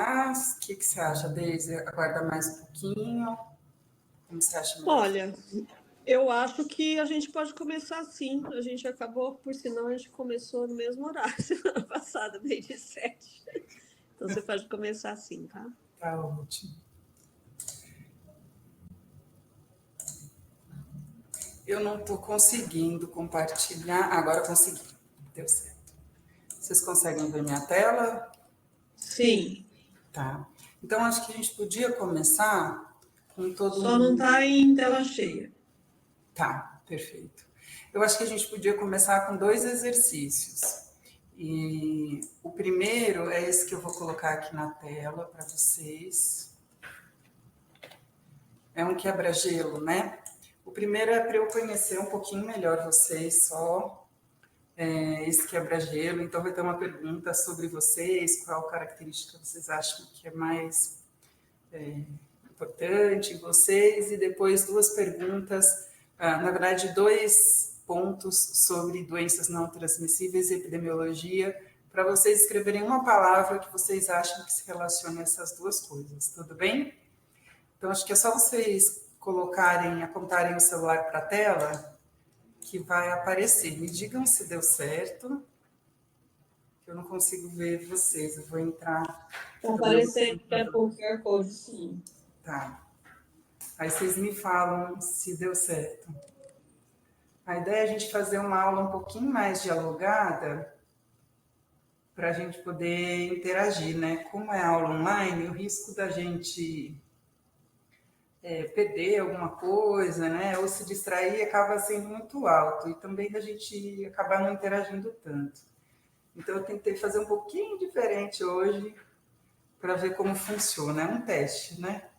começar? O que você acha, Deise? Aguarda mais um pouquinho? Como você acha melhor? Olha, eu acho que a gente pode começar sim. A gente acabou, por sinal, a gente começou no mesmo horário semana passada, meio de 7. Então você pode começar sim, tá? Tá ótimo. Eu não estou conseguindo compartilhar. Agora consegui. Deu certo. Vocês conseguem ver minha tela? Sim. Tá. Então, acho que a gente podia começar com todo Só não está em tela cheia. Tá, perfeito. Eu acho que a gente podia começar com 2 exercícios. E o primeiro é esse que eu vou colocar aqui na tela para vocês. É um quebra-gelo, né? O primeiro é para eu conhecer um pouquinho melhor vocês, só esse quebra-gelo. Então, vai ter uma pergunta sobre vocês, qual característica vocês acham que é mais importante em vocês, e depois 2 perguntas, na verdade, 2 pontos sobre doenças não transmissíveis e epidemiologia, para vocês escreverem uma palavra que vocês acham que se relacione a essas 2 coisas, tudo bem? Então, acho que é só vocês apontarem o celular para a tela, que vai aparecer. Me digam se deu certo, que eu não consigo ver vocês. Eu vou entrar... Está aparecendo que é com o QR Code, sim. Tá. Aí vocês me falam se deu certo. A ideia é a gente fazer uma aula um pouquinho mais dialogada para a gente poder interagir, né? Como é aula online, o risco da gente perder alguma coisa, né? Ou se distrair acaba sendo muito alto, e também da gente acabar não interagindo tanto. Então eu tentei fazer um pouquinho diferente hoje para ver como funciona. É um teste, né?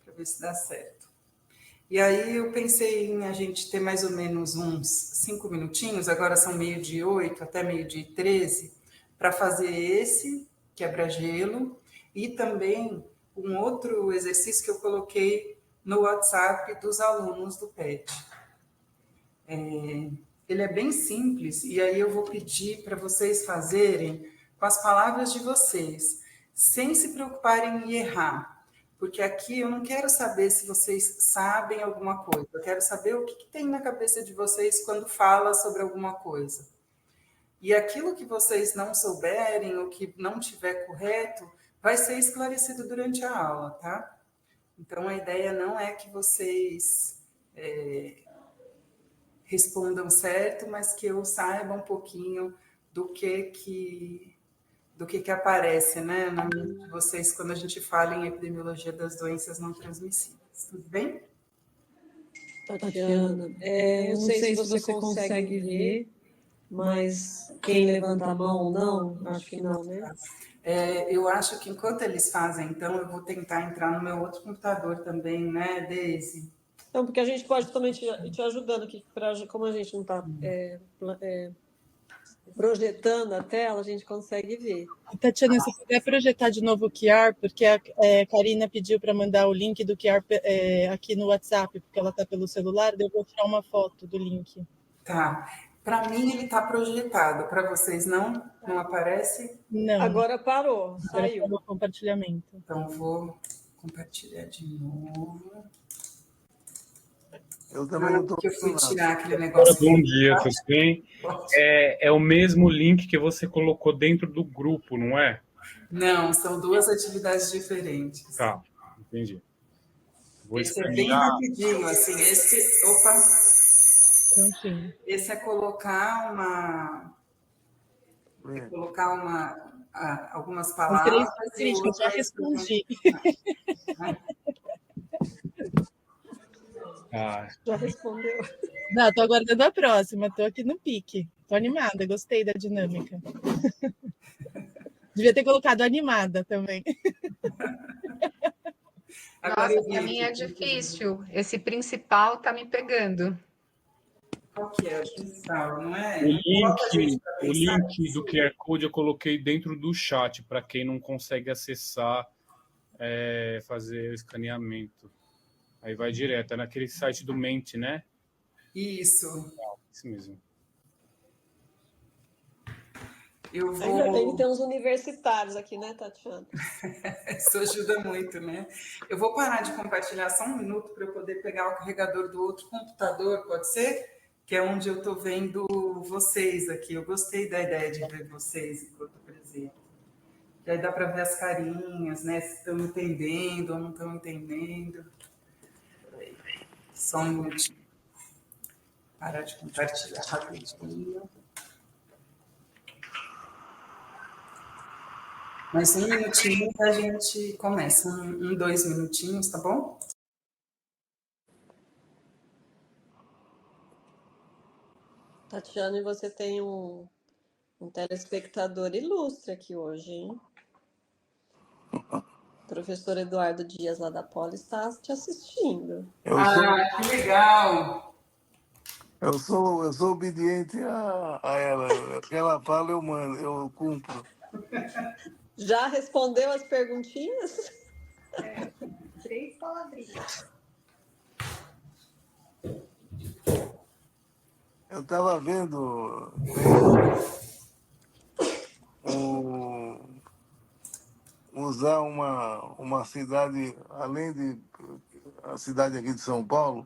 Para ver se dá certo. E aí eu pensei em a gente ter mais ou menos uns 5 minutinhos, agora são 7:08 até 7:13, para fazer esse quebra-gelo e também um outro exercício que eu coloquei no WhatsApp dos alunos do PET. Ele é bem simples, e aí eu vou pedir para vocês fazerem com as palavras de vocês, sem se preocuparem em errar. Porque aqui eu não quero saber se vocês sabem alguma coisa, eu quero saber o que tem na cabeça de vocês quando fala sobre alguma coisa. E aquilo que vocês não souberem, ou que não tiver correto, vai ser esclarecido durante a aula, tá? Então, a ideia não é que vocês respondam certo, mas que eu saiba um pouquinho do que aparece, né, na mente de vocês quando a gente fala em epidemiologia das doenças não transmissíveis. Tudo bem? Tatiana, não sei se você consegue ver, mas quem levanta a mão ou não, acho que não, né? Eu acho que enquanto eles fazem, então, eu vou tentar entrar no meu outro computador também, né, Deise? Então, porque a gente pode também te ajudando aqui, como a gente não está projetando a tela, a gente consegue ver. Tatiana, se puder projetar de novo o QR, porque a Karina pediu para mandar o link do QR aqui no WhatsApp, porque ela está pelo celular, eu vou tirar uma foto do link. Tá. Para mim ele está projetado, para vocês não? Não aparece? Não. Agora parou, saiu. Parou o compartilhamento. Então vou compartilhar de novo. Eu também não estou. Que eu fui tirar aquele negócio. Bom dia, tudo bem? É o mesmo link que você colocou dentro do grupo, não é? Não, são 2 atividades diferentes. Tá, entendi. Vou Esse é bem escanear. rapidinho, assim, opa, Prontinho. esse é colocar algumas palavras. Eu já respondi. Já respondeu. Não, tô aguardando a próxima, tô aqui no pique. Tô animada, gostei da dinâmica. Devia ter colocado animada também. Nossa, para mim é difícil. Esse principal tá me pegando. Qual que é o principal, não é? O link do QR Code eu coloquei dentro do chat, para quem não consegue acessar, fazer o escaneamento. Aí vai direto, é naquele site do Mente, né? Isso. Isso mesmo. Eu Ainda bem que vou... tem uns universitários aqui, né, Tatiana? Isso ajuda muito, né? Eu vou parar de compartilhar só um minuto para eu poder pegar o carregador do outro computador, pode ser? Que é onde eu estou vendo vocês aqui. Eu gostei da ideia de ver vocês enquanto apresento. E aí dá para ver as carinhas, né? Se estão entendendo ou não estão entendendo. Peraí, só um minutinho. Parar de compartilhar rapidinho. Mais um minutinho que a gente começa. 2 minutinhos, tá bom? Tatiana, e você tem um telespectador ilustre aqui hoje, hein? O professor Eduardo Dias, lá da Poli, está te assistindo. Que legal! Eu sou obediente a ela. O que ela fala, eu mando, eu cumpro. Já respondeu as perguntinhas? 3 palavrinhas. Eu estava vendo usar uma cidade, além de a cidade aqui de São Paulo,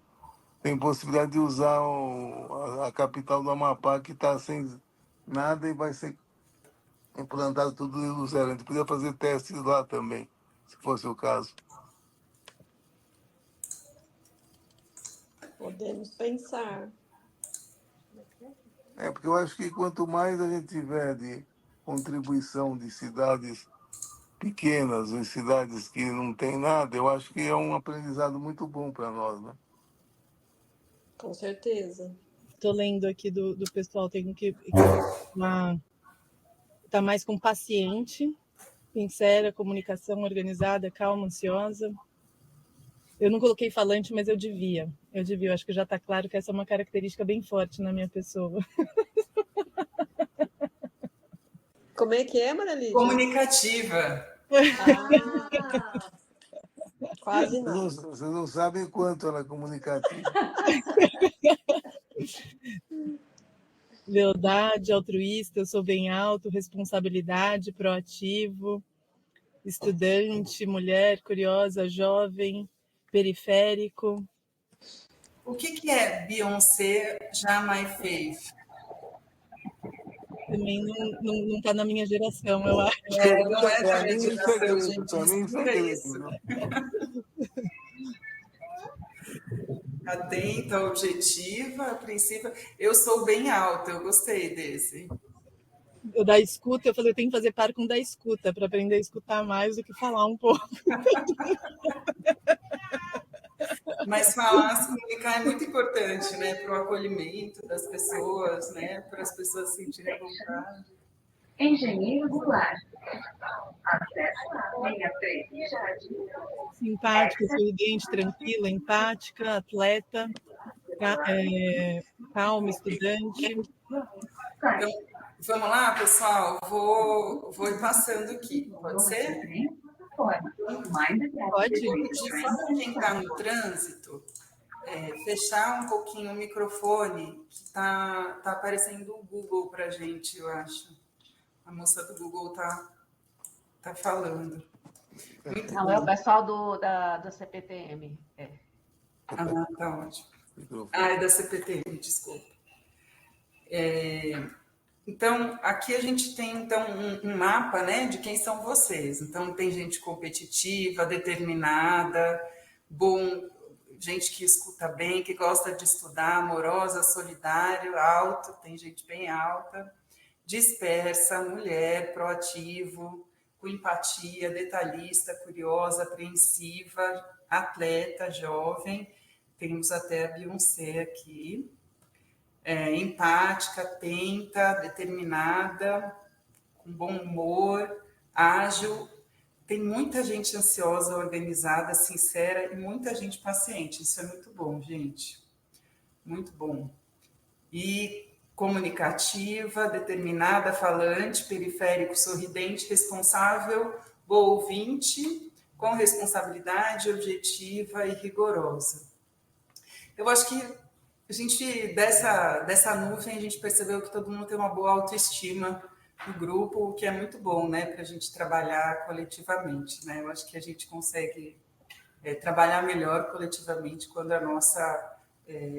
tem possibilidade de usar a capital do Amapá, que está sem nada e vai ser implantado tudo do zero. A gente podia fazer testes lá também, se fosse o caso. Podemos pensar. Porque eu acho que quanto mais a gente tiver de contribuição de cidades pequenas, ou cidades que não tem nada, eu acho que é um aprendizado muito bom para nós, né? Com certeza. Estou lendo aqui do pessoal, tem que tá mais com paciente, sincera, comunicação organizada, calma, ansiosa. Eu não coloquei falante, mas eu devia. Eu acho que já está claro que essa é uma característica bem forte na minha pessoa. Como é que é, Maralide? Comunicativa. Quase nada. Vocês não sabem quanto ela é comunicativa. Lealdade, altruísta, eu sou bem alto, responsabilidade, proativo, estudante, mulher, curiosa, jovem, periférico. O que é Beyoncé já my faith? Também não está na minha geração, eu acho. Não é da Para minha mim, isso é geração, grego. gente. Para mim, isso é Explica grego. isso. Né? Atenta, objetiva, a princípio. Eu sou bem alta, eu gostei desse. Eu da escuta, eu falei, eu tenho que fazer par com da escuta, para aprender a escutar mais do que falar um pouco. Mas falar, se comunicar é muito importante, né? Para o acolhimento das pessoas, né? Para as pessoas se sentirem à vontade. Engenheiro Goulart. Acesso à linha 3 Jardim. Simpática, sorridente, tranquila, empática, atleta, calma, estudante. Então, vamos lá, pessoal? Vou ir passando aqui, pode ser? Pode? De fora quem está no trânsito, fechar um pouquinho o microfone, que está aparecendo o Google para a gente, eu acho. A moça do Google tá falando. Muito Não, bom. é o pessoal do CPTM. Tá ótimo. É da CPTM, desculpa. Então, aqui a gente tem então, um mapa, né, de quem são vocês. Então, tem gente competitiva, determinada, gente que escuta bem, que gosta de estudar, amorosa, solidário, alto, tem gente bem alta, dispersa, mulher, proativo, com empatia, detalhista, curiosa, apreensiva, atleta, jovem. Temos até a Beyoncé aqui. Empática, atenta, determinada, com bom humor, ágil. Tem muita gente ansiosa, organizada, sincera e muita gente paciente. Isso é muito bom, gente. Muito bom. E comunicativa, determinada, falante, periférico, sorridente, responsável, boa ouvinte, com responsabilidade, objetiva e rigorosa. Eu acho que a gente, dessa nuvem, a gente percebeu que todo mundo tem uma boa autoestima no grupo, o que é muito bom, né, para a gente trabalhar coletivamente, né? Eu acho que a gente consegue trabalhar melhor coletivamente quando a nossa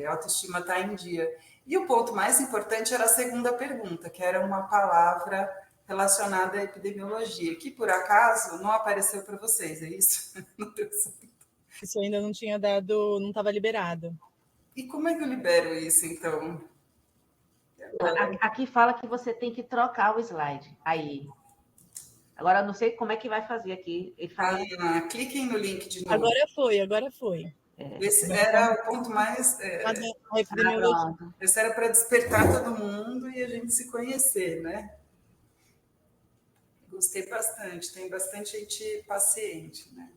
autoestima está em dia. E o ponto mais importante era a segunda pergunta, que era uma palavra relacionada à epidemiologia, que por acaso não apareceu para vocês, é isso? Não deu certo. Isso ainda não tinha dado, não estava liberado. E como é que eu libero isso, então? Aqui fala que você tem que trocar o slide. Aí. Agora eu não sei como é que vai fazer aqui. Ele fala... Cliquem no link de novo. Agora foi. Esse era o ponto mais. Esse era para despertar todo mundo e a gente se conhecer, né? Gostei bastante, tem bastante gente paciente, né?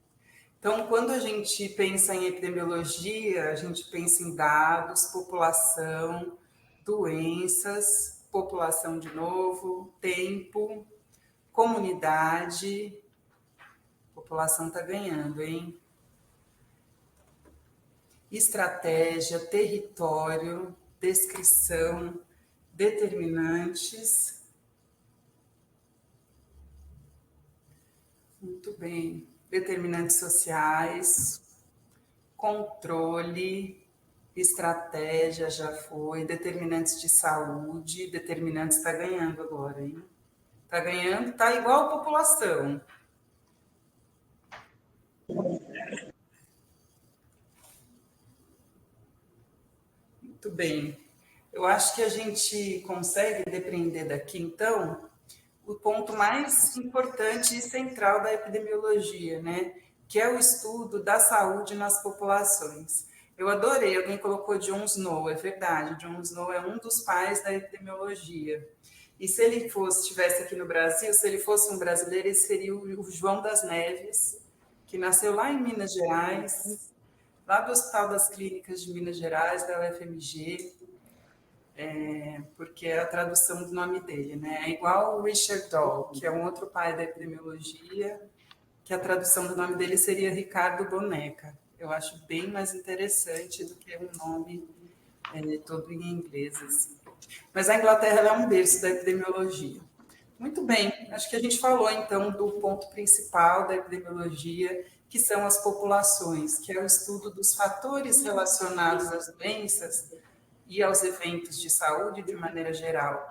Então, quando a gente pensa em epidemiologia, a gente pensa em dados, população, doenças, população de novo, tempo, comunidade. A população está ganhando, hein? Estratégia, território, descrição, determinantes. Muito bem. Determinantes sociais, controle, estratégia já foi, determinantes de saúde, determinantes está ganhando agora, hein? Está ganhando, está igual a população. Muito bem. Eu acho que a gente consegue depreender daqui, então, o ponto mais importante e central da epidemiologia, né? Que é o estudo da saúde nas populações. Eu adorei, alguém colocou John Snow, é verdade, John Snow é um dos pais da epidemiologia. E se ele estivesse aqui no Brasil, se ele fosse um brasileiro, ele seria o João das Neves, que nasceu lá em Minas Gerais, lá do Hospital das Clínicas de Minas Gerais, da UFMG, porque é a tradução do nome dele, né? É igual o Richard Doll, que é um outro pai da epidemiologia, que a tradução do nome dele seria Ricardo Boneca. Eu acho bem mais interessante do que um nome todo em inglês, assim. Mas a Inglaterra é um berço da epidemiologia. Muito bem, acho que a gente falou, então, do ponto principal da epidemiologia, que são as populações, que é o estudo dos fatores relacionados às doenças e aos eventos de saúde de maneira geral.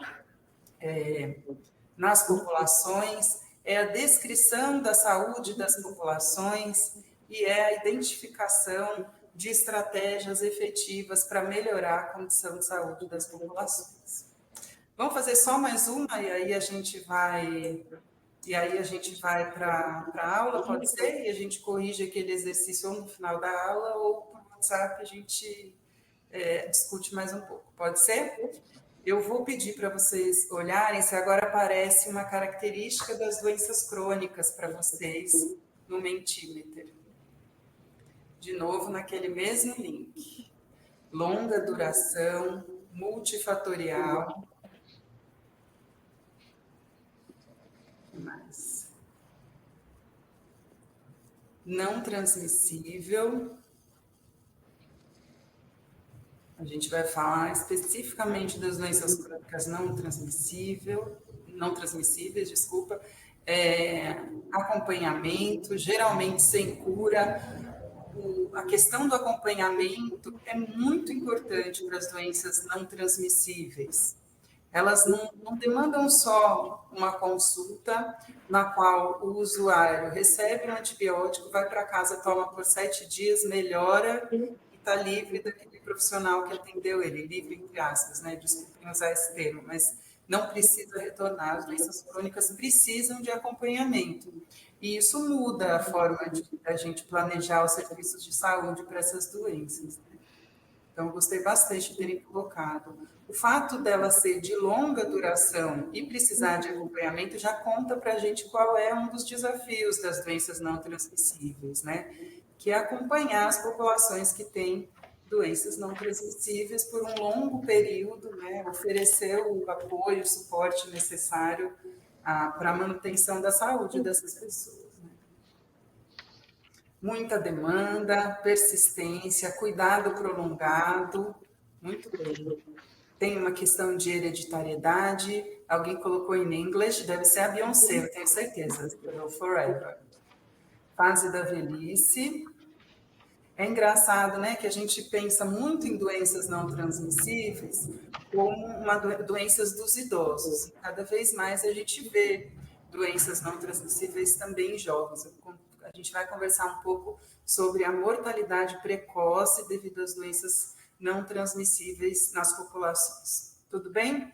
Nas populações, é a descrição da saúde das populações e é a identificação de estratégias efetivas para melhorar a condição de saúde das populações. Vamos fazer só mais uma e aí a gente vai para a aula, pode ser? E a gente corrige aquele exercício ou no final da aula ou por WhatsApp a gente discute mais um pouco. Pode ser? Eu vou pedir para vocês olharem se agora aparece uma característica das doenças crônicas para vocês no Mentimeter. De novo, naquele mesmo link. Longa duração, multifatorial. Mais. Não transmissível. A gente vai falar especificamente das doenças crônicas não transmissíveis, desculpa. Acompanhamento, geralmente sem cura. A questão do acompanhamento é muito importante para as doenças não transmissíveis. Elas não demandam só uma consulta na qual o usuário recebe um antibiótico, vai para casa, toma por 7 dias, melhora e está livre daquele profissional que atendeu ele, livre entre aspas, né? Desculpem usar esse termo, mas não precisa retornar. As doenças crônicas precisam de acompanhamento. E isso muda a forma de a gente planejar os serviços de saúde para essas doenças. Então, gostei bastante de terem colocado. O fato dela ser de longa duração e precisar de acompanhamento já conta para a gente qual é um dos desafios das doenças não transmissíveis, né? Que é acompanhar as populações que têm doenças não transmissíveis por um longo período, né? Oferecer o apoio, o suporte necessário para a manutenção da saúde dessas pessoas. Muita demanda, persistência, cuidado prolongado, muito bem. tem uma questão de hereditariedade. Alguém colocou em inglês, deve ser a Beyoncé, eu tenho certeza. Forever. Fase da velhice. É engraçado, né, que a gente pensa muito em doenças não transmissíveis como doenças dos idosos. Cada vez mais a gente vê doenças não transmissíveis também em jovens. A gente vai conversar um pouco sobre a mortalidade precoce devido às doenças não transmissíveis nas populações. Tudo bem?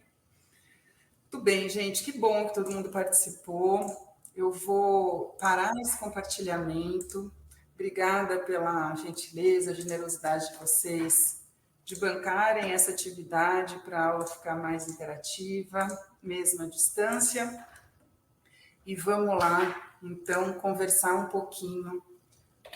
Tudo bem, gente. Que bom que todo mundo participou. Eu vou parar esse compartilhamento. Obrigada pela gentileza, generosidade de vocês de bancarem essa atividade para a aula ficar mais interativa, mesmo à distância. E vamos lá, então, conversar um pouquinho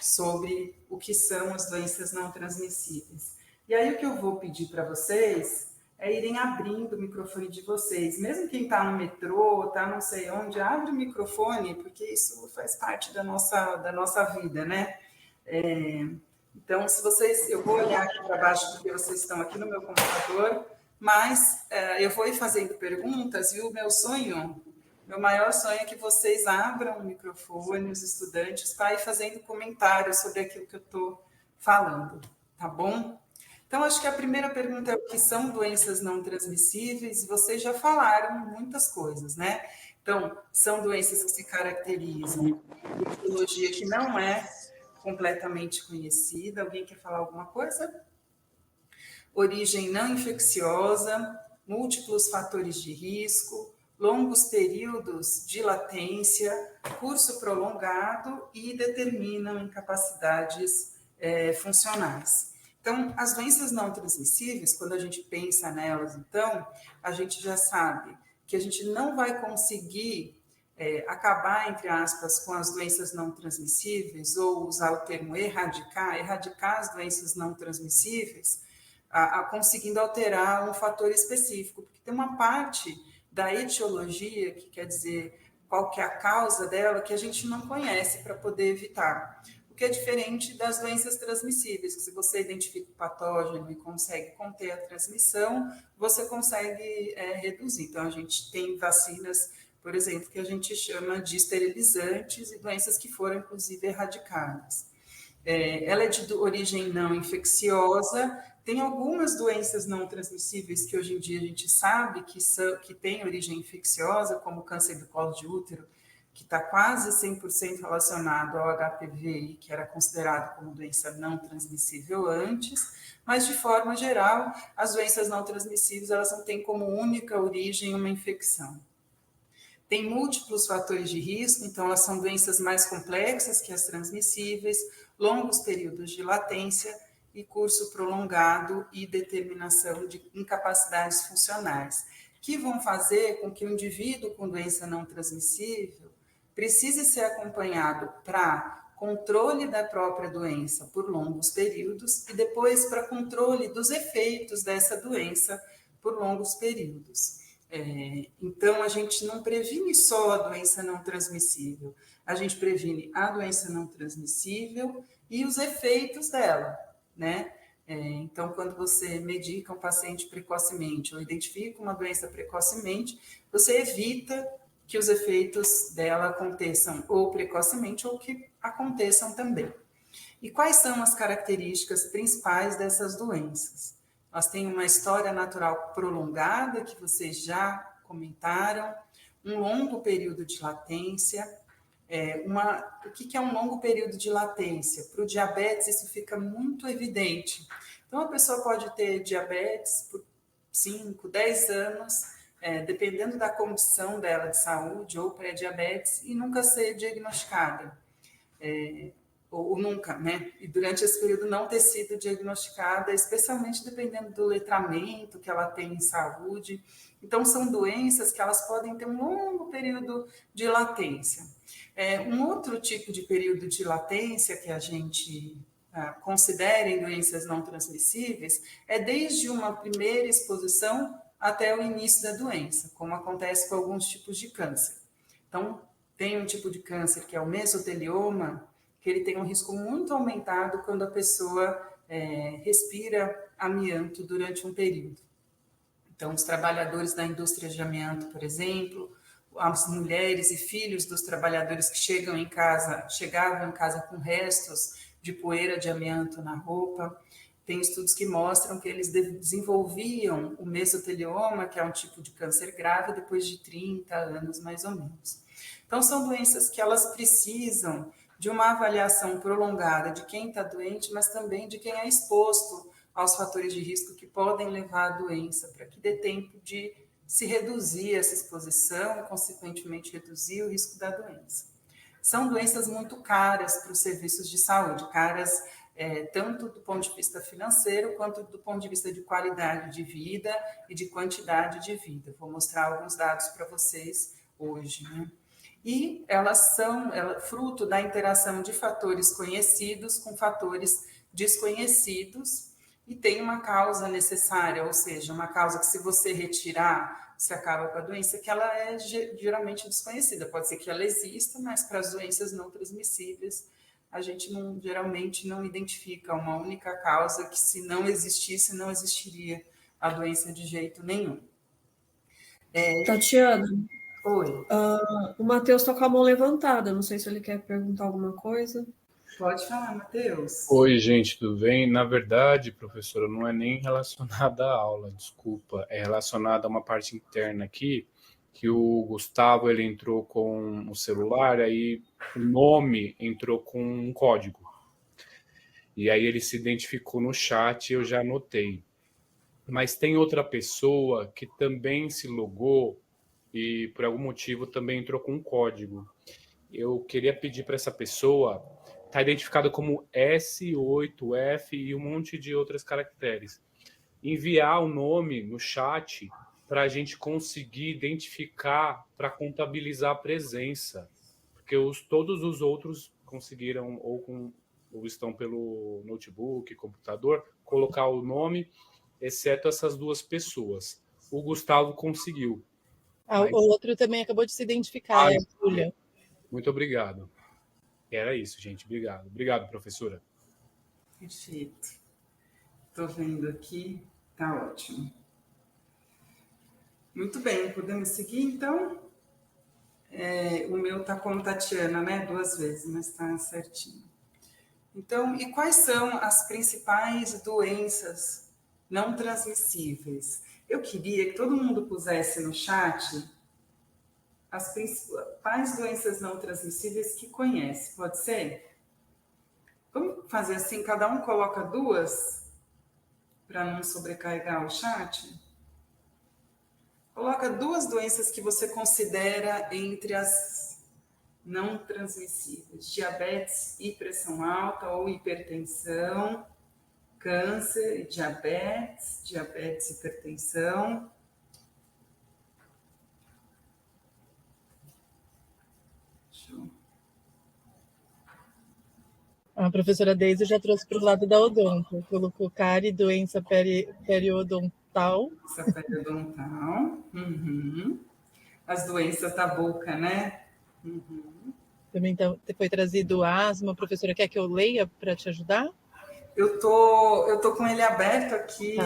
sobre o que são as doenças não transmissíveis. E aí o que eu vou pedir para vocês é irem abrindo o microfone de vocês. Mesmo quem está no metrô, está não sei onde, abre o microfone, porque isso faz parte da nossa vida, né? Então, se vocês... Eu vou olhar aqui para baixo, porque vocês estão aqui no meu computador, mas eu vou ir fazendo perguntas, e o meu maior sonho é que vocês abram o microfone, os estudantes, para ir fazendo comentários sobre aquilo que eu estou falando, tá bom? Então, acho que a primeira pergunta é o que são doenças não transmissíveis. Vocês já falaram muitas coisas, né? Então, são doenças que se caracterizam por etiologia que não é completamente conhecida. Alguém quer falar alguma coisa? Origem não infecciosa, múltiplos fatores de risco, longos períodos de latência, curso prolongado e determinam incapacidades funcionais. Então, as doenças não transmissíveis, quando a gente pensa nelas, então, a gente já sabe que a gente não vai conseguir acabar, entre aspas, com as doenças não transmissíveis, ou usar o termo erradicar as doenças não transmissíveis, conseguindo alterar um fator específico, porque tem uma parte da etiologia, que quer dizer qual que é a causa dela, que a gente não conhece para poder evitar. O que é diferente das doenças transmissíveis, que se você identifica o patógeno e consegue conter a transmissão, você consegue reduzir. Então, a gente tem vacinas, por exemplo, que a gente chama de esterilizantes e doenças que foram, inclusive, erradicadas. Ela é de origem não infecciosa. Tem algumas doenças não transmissíveis que hoje em dia a gente sabe que têm origem infecciosa, como o câncer do colo de útero, que está quase 100% relacionado ao HPV, que era considerado como doença não transmissível antes, mas, de forma geral, as doenças não transmissíveis elas não têm como única origem uma infecção. Tem múltiplos fatores de risco, então elas são doenças mais complexas que as transmissíveis, longos períodos de latência e curso prolongado e determinação de incapacidades funcionais, que vão fazer com que o indivíduo com doença não transmissível precise ser acompanhado para controle da própria doença por longos períodos e depois para controle dos efeitos dessa doença por longos períodos. Então, a gente não previne só a doença não transmissível, a gente previne a doença não transmissível e os efeitos dela, né? Então, quando você medica um paciente precocemente ou identifica uma doença precocemente, você evita que os efeitos dela aconteçam ou precocemente ou que aconteçam também. E quais são as características principais dessas doenças? Nós temos uma história natural prolongada, que vocês já comentaram, um longo período de latência. O que é um longo período de latência? Para o diabetes, isso fica muito evidente. Então, a pessoa pode ter diabetes por 5, 10 anos, dependendo da condição dela de saúde ou pré-diabetes, e nunca ser diagnosticada. Ou nunca, né? E durante esse período não ter sido diagnosticada, especialmente dependendo do letramento que ela tem em saúde. Então, são doenças que elas podem ter um longo período de latência. Um outro tipo de período de latência que a gente considera em doenças não transmissíveis é desde uma primeira exposição até o início da doença, como acontece com alguns tipos de câncer. Então, tem um tipo de câncer que é o mesotelioma, que ele tem um risco muito aumentado quando a pessoa respira amianto durante um período. Então, os trabalhadores da indústria de amianto, por exemplo, as mulheres e filhos dos trabalhadores que chegavam em casa com restos de poeira de amianto na roupa. Tem estudos que mostram que eles desenvolviam o mesotelioma, que é um tipo de câncer grave, depois de 30 anos, mais ou menos. Então, são doenças que elas precisam de uma avaliação prolongada de quem está doente, mas também de quem é exposto aos fatores de risco que podem levar à doença, para que dê tempo de se reduzir essa exposição e, consequentemente, reduzir o risco da doença. São doenças muito caras para os serviços de saúde, caras tanto do ponto de vista financeiro, quanto do ponto de vista de qualidade de vida e de quantidade de vida. Vou mostrar alguns dados para vocês hoje, né? E elas são fruto da interação de fatores conhecidos com fatores desconhecidos e tem uma causa necessária, ou seja, uma causa que se você retirar, você acaba com a doença, que ela é geralmente desconhecida. Pode ser que ela exista, mas para as doenças não transmissíveis, a gente geralmente não identifica uma única causa que, se não existisse, não existiria a doença de jeito nenhum. Tatiana, Oi. O Matheus está com a mão levantada, não sei se ele quer perguntar alguma coisa. Pode falar, Matheus. Oi, gente, tudo bem? Na verdade, professora, não é nem relacionada à aula, desculpa. É relacionada a uma parte interna aqui, que o Gustavo, ele entrou com o celular, aí o nome entrou com um código. E aí ele se identificou no chat e eu já anotei. Mas tem outra pessoa que também se logou e, por algum motivo, também entrou com um código. Eu queria pedir para essa pessoa... Está identificado como S8F e um monte de outros caracteres. Enviar o nome no chat para a gente conseguir identificar, para contabilizar a presença. Porque todos os outros conseguiram, ou estão pelo notebook, computador, colocar o nome, exceto essas duas pessoas. O Gustavo conseguiu. O outro também acabou de se identificar, é a Júlia. Muito obrigado. Era isso, gente. Obrigado. Obrigado, professora. Perfeito. Estou vendo aqui. Tá ótimo. Muito bem. Podemos seguir, então? O meu está como Tatiana, né? 2 vezes, mas está certinho. Então, e quais são as principais doenças não transmissíveis? Eu queria que todo mundo pusesse no chat as principais doenças não transmissíveis que conhece. Pode ser? Vamos fazer assim, cada um coloca 2, para não sobrecarregar o chat. Coloca 2 doenças que você considera entre as não transmissíveis. Diabetes e pressão alta ou hipertensão, câncer e diabetes e hipertensão. A professora Deise já trouxe para o lado da odonto. Colocou cárie, doença periodontal. Doença periodontal. Uhum. As doenças da boca, né? Uhum. Também foi trazido asma. Professora, quer que eu leia para te ajudar? Eu tô com ele aberto aqui, tá.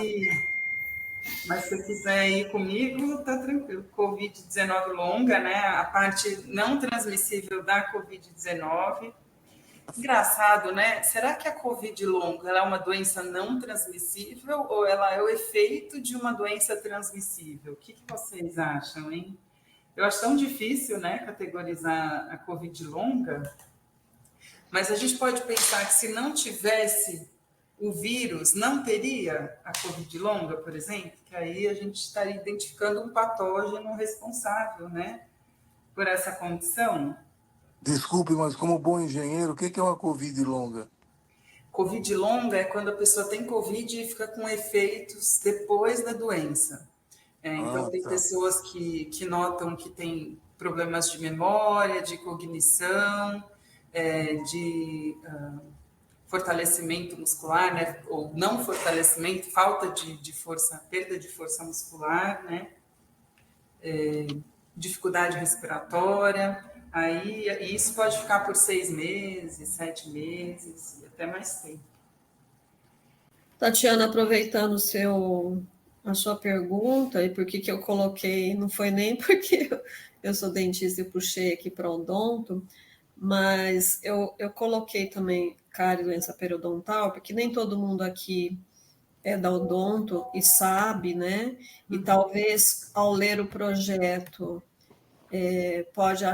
Mas se você quiser ir comigo, tá tranquilo. Covid-19 longa, né? A parte não transmissível da Covid-19. Engraçado, né? Será que a Covid longa ela é uma doença não transmissível ou ela é o efeito de uma doença transmissível? O que vocês acham, hein? Eu acho tão difícil, né, categorizar a Covid longa, mas a gente pode pensar que se não tivesse o vírus, não teria a Covid longa, por exemplo, que aí a gente estaria identificando um patógeno responsável, né, por essa condição. Desculpe, mas como bom engenheiro, o que é uma Covid longa? Covid longa é quando a pessoa tem Covid e fica com efeitos depois da doença. Então, tem pessoas que notam que tem problemas de memória, de cognição, de fortalecimento muscular, né? Ou não fortalecimento, falta de força, perda de força muscular, né? Dificuldade respiratória. Aí isso pode ficar por 6 meses, 7 meses, e até mais tempo. Tatiana, aproveitando o seu a sua pergunta e por que eu coloquei, não foi nem porque eu sou dentista e puxei aqui para odonto, mas eu coloquei também cárie e doença periodontal, porque nem todo mundo aqui é da odonto e sabe, né? E talvez ao ler o projeto pode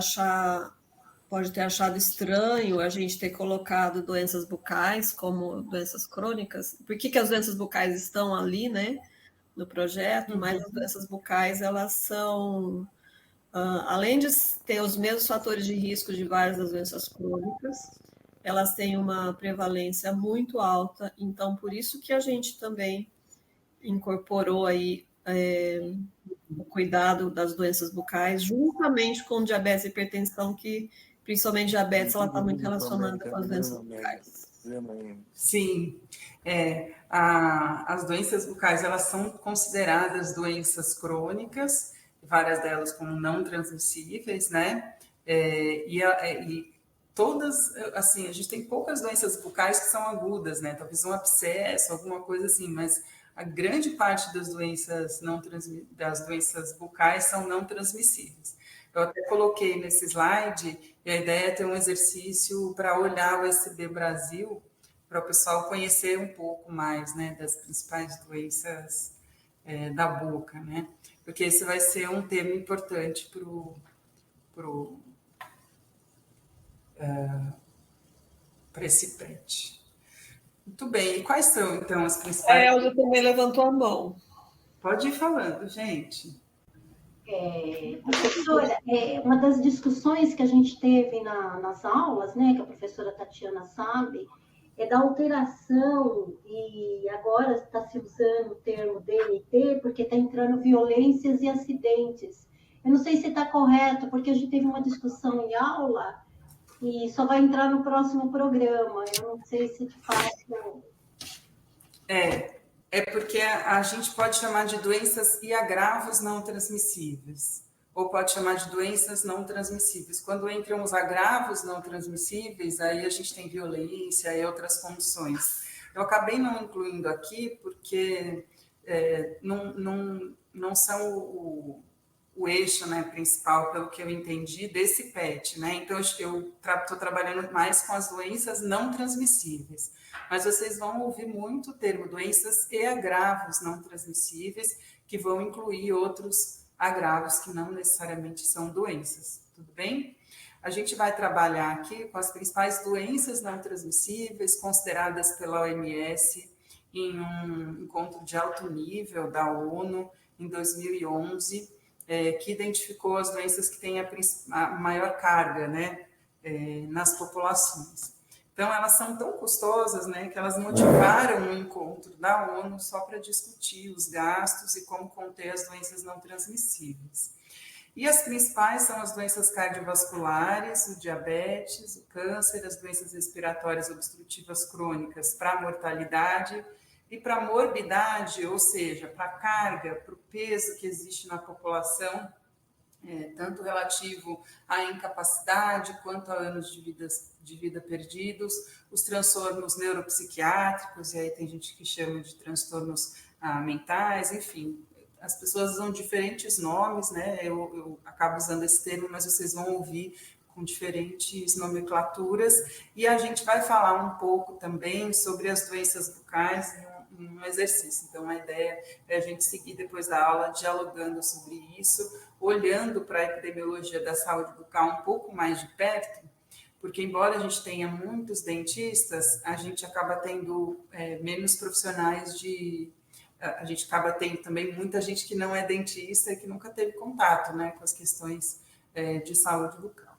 ter achado estranho a gente ter colocado doenças bucais como doenças crônicas. Por que as doenças bucais estão ali, né? No projeto, mas as doenças bucais, elas são, além de ter os mesmos fatores de risco de várias das doenças crônicas, elas têm uma prevalência muito alta, então por isso que a gente também incorporou aí o cuidado das doenças bucais, juntamente com diabetes e hipertensão, que principalmente diabetes, ela está muito relacionada com as doenças bucais. Sim, as doenças bucais, elas são consideradas doenças crônicas, várias delas como não transmissíveis, né? E todas, assim, a gente tem poucas doenças bucais que são agudas, né? Talvez um abscesso, alguma coisa assim, mas a grande parte das doenças das doenças bucais são não transmissíveis. Eu até coloquei nesse slide, e a ideia é ter um exercício para olhar o SB Brasil, para o pessoal conhecer um pouco mais, né, das principais doenças da boca, né? Porque esse vai ser um tema importante para esse PET. Muito bem. E quais são, então, as principais... A Elza também levantou a mão. Pode ir falando, gente. Professora, uma das discussões que a gente teve nas aulas, né, que a professora Tatiana sabe, é da alteração, e agora está se usando o termo DNT, porque está entrando violências e acidentes. Eu não sei se está correto, porque a gente teve uma discussão em aula e só vai entrar no próximo programa. Eu não sei se de fato... É porque a gente pode chamar de doenças e agravos não transmissíveis, ou pode chamar de doenças não transmissíveis. Quando entram os agravos não transmissíveis, aí a gente tem violência e outras condições. Eu acabei não incluindo aqui porque não são o eixo, né, principal, pelo que eu entendi, desse PET, né? Então, eu estou trabalhando mais com as doenças não transmissíveis. Mas vocês vão ouvir muito o termo doenças e agravos não transmissíveis, que vão incluir outros agravos que não necessariamente são doenças, tudo bem? A gente vai trabalhar aqui com as principais doenças não transmissíveis consideradas pela OMS em um encontro de alto nível da ONU em 2011, que identificou as doenças que têm a maior carga, né, nas populações. Então, elas são tão custosas, né, que elas motivaram um encontro da ONU só para discutir os gastos e como conter as doenças não transmissíveis. E as principais são as doenças cardiovasculares, o diabetes, o câncer, as doenças respiratórias obstrutivas crônicas para a mortalidade e para a morbidade, ou seja, para a carga, para o peso que existe na população, tanto relativo à incapacidade quanto a anos de vida perdidos, os transtornos neuropsiquiátricos, e aí tem gente que chama de transtornos mentais, enfim, as pessoas usam diferentes nomes, né? Eu acabo usando esse termo, mas vocês vão ouvir com diferentes nomenclaturas, e a gente vai falar um pouco também sobre as doenças bucais em um exercício. Então, a ideia é a gente seguir depois da aula dialogando sobre isso, olhando para a epidemiologia da saúde bucal um pouco mais de perto, porque embora a gente tenha muitos dentistas, a gente acaba tendo menos profissionais a gente acaba tendo também muita gente que não é dentista e que nunca teve contato, né, com as questões de saúde bucal.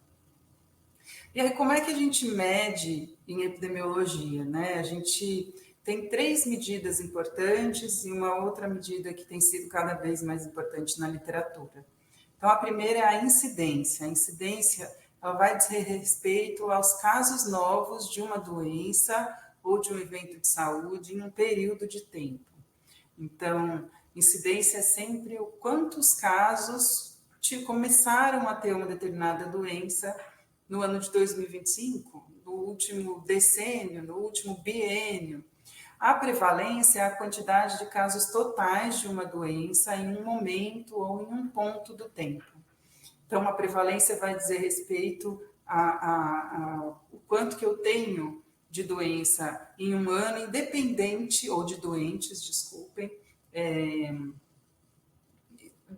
E aí, como é que a gente mede em epidemiologia, né? A gente tem 3 medidas importantes e uma outra medida que tem sido cada vez mais importante na literatura. Então, a primeira é a incidência. A incidência, ela vai dizer respeito aos casos novos de uma doença ou de um evento de saúde em um período de tempo. Então, incidência é sempre o quantos casos começaram a ter uma determinada doença no ano de 2025, no último decênio, no último biênio. A prevalência é a quantidade de casos totais de uma doença em um momento ou em um ponto do tempo. Então, a prevalência vai dizer respeito o quanto que eu tenho de doença em um ano, independente, ou de doentes, desculpem,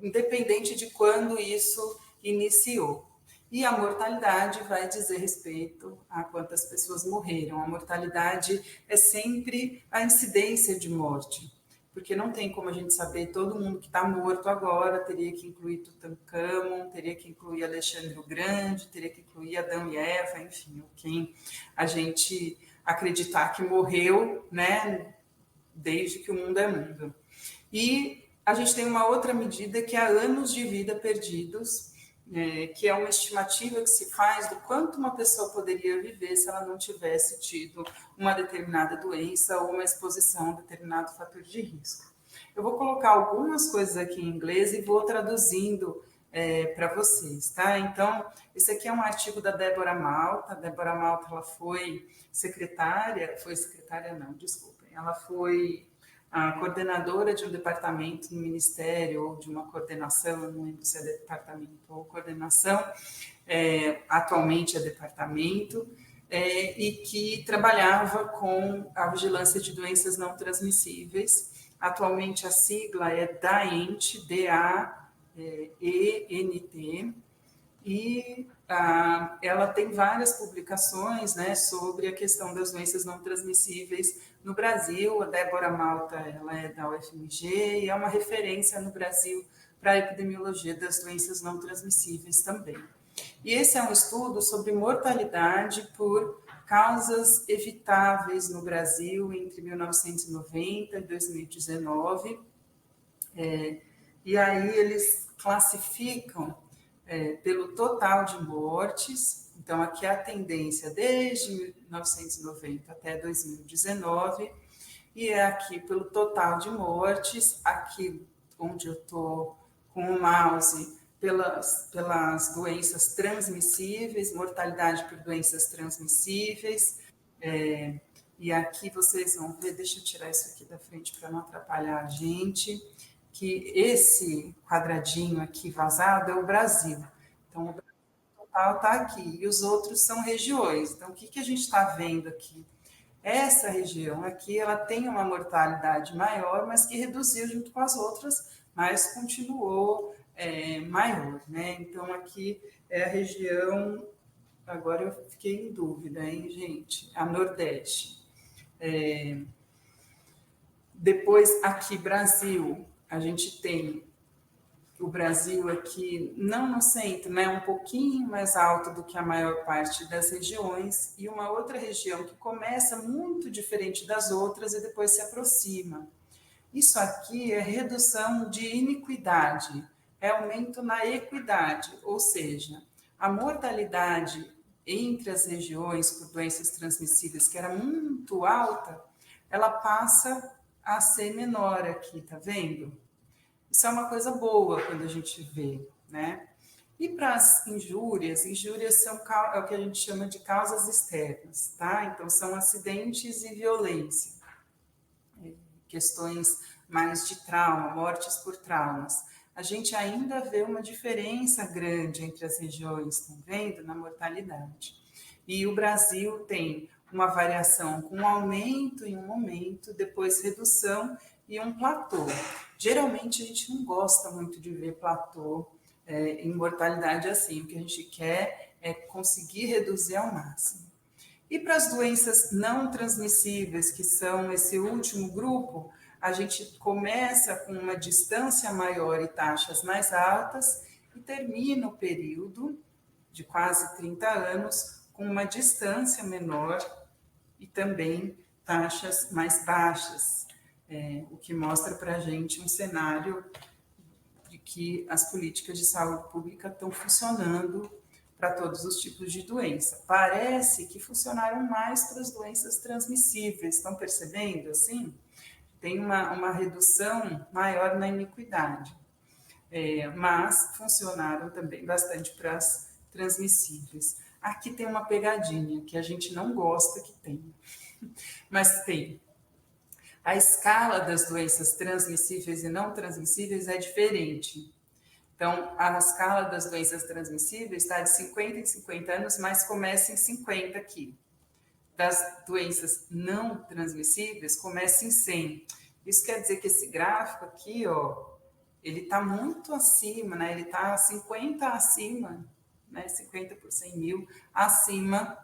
independente de quando isso iniciou. E a mortalidade vai dizer respeito a quantas pessoas morreram. A mortalidade é sempre a incidência de morte, porque não tem como a gente saber todo mundo que está morto agora, teria que incluir Tutancâmon, teria que incluir Alexandre o Grande, teria que incluir Adão e Eva, enfim, quem a gente acreditar que morreu, né, desde que o mundo é mundo. E a gente tem uma outra medida que é anos de vida perdidos, que é uma estimativa que se faz do quanto uma pessoa poderia viver se ela não tivesse tido uma determinada doença ou uma exposição a um determinado fator de risco. Eu vou colocar algumas coisas aqui em inglês e vou traduzindo para vocês, tá? Então, esse aqui é um artigo da Débora Malta. A Débora Malta, ela foi ela foi a coordenadora de um departamento no Ministério, ou de uma coordenação, eu não lembro se é departamento ou coordenação, atualmente é departamento, e que trabalhava com a vigilância de doenças não transmissíveis. Atualmente a sigla é DAENT, D-A-E-N-T, e ela tem várias publicações, né, sobre a questão das doenças não transmissíveis no Brasil. A Débora Malta, ela é da UFMG e é uma referência no Brasil para a epidemiologia das doenças não transmissíveis também. E esse é um estudo sobre mortalidade por causas evitáveis no Brasil entre 1990 e 2019. E aí eles classificam pelo total de mortes. Então, aqui é a tendência desde 1990 até 2019, e é aqui pelo total de mortes, aqui onde eu estou com o mouse, pelas doenças transmissíveis, mortalidade por doenças transmissíveis, e aqui vocês vão ver, deixa eu tirar isso aqui da frente para não atrapalhar a gente, que esse quadradinho aqui vazado é o Brasil. Então, o Brasil total está aqui, e os outros são regiões. Então, o que a gente está vendo aqui? Essa região aqui, ela tem uma mortalidade maior, mas que reduziu junto com as outras, mas continuou maior, né? Então, aqui é a região, agora eu fiquei em dúvida, hein, gente? A Nordeste. Depois, aqui, Brasil, a gente tem o Brasil aqui, não no centro, né, um pouquinho mais alto do que a maior parte das regiões, e uma outra região que começa muito diferente das outras e depois se aproxima. Isso aqui é redução de iniquidade, é aumento na equidade, ou seja, a mortalidade entre as regiões por doenças transmissíveis, que era muito alta, ela passa a ser menor aqui, tá vendo? Isso é uma coisa boa quando a gente vê, né? E para as injúrias são é o que a gente chama de causas externas, tá? Então, são acidentes e violência, questões mais de trauma, mortes por traumas. A gente ainda vê uma diferença grande entre as regiões, estão vendo? Na mortalidade. E o Brasil tem uma variação com um aumento em um momento, depois redução e um platô. Geralmente a gente não gosta muito de ver platô em mortalidade assim, o que a gente quer é conseguir reduzir ao máximo. E para as doenças não transmissíveis, que são esse último grupo, a gente começa com uma distância maior e taxas mais altas e termina o período de quase 30 anos com uma distância menor e também taxas mais baixas, o que mostra para a gente um cenário de que as políticas de saúde pública estão funcionando para todos os tipos de doença. Parece que funcionaram mais para as doenças transmissíveis, estão percebendo assim? Tem uma redução maior na iniquidade, mas funcionaram também bastante para as transmissíveis. Aqui tem uma pegadinha que a gente não gosta que tenha, mas tem. A escala das doenças transmissíveis e não transmissíveis é diferente. Então, a escala das doenças transmissíveis está de 50 em 50 anos, mas começa em 50 aqui. Das doenças não transmissíveis, começa em 100. Isso quer dizer que esse gráfico aqui, ó, ele está muito acima, né? Ele está 50 acima, né? 50 por 100 mil acima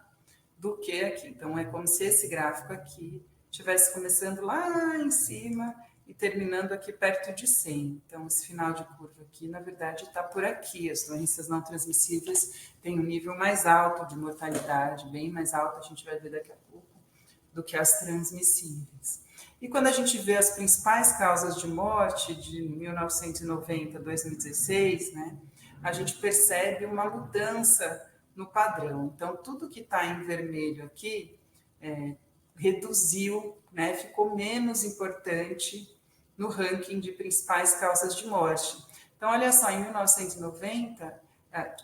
do que aqui. Então, é como se esse gráfico aqui estivesse começando lá em cima e terminando aqui perto de 100. Então, esse final de curva aqui, na verdade, está por aqui. As doenças não transmissíveis têm um nível mais alto de mortalidade, bem mais alto, a gente vai ver daqui a pouco, do que as transmissíveis. E quando a gente vê as principais causas de morte de 1990 a 2016, né, a gente percebe uma mudança no padrão. Então, tudo que está em vermelho aqui reduziu, né, ficou menos importante no ranking de principais causas de morte. Então, olha só, em 1990,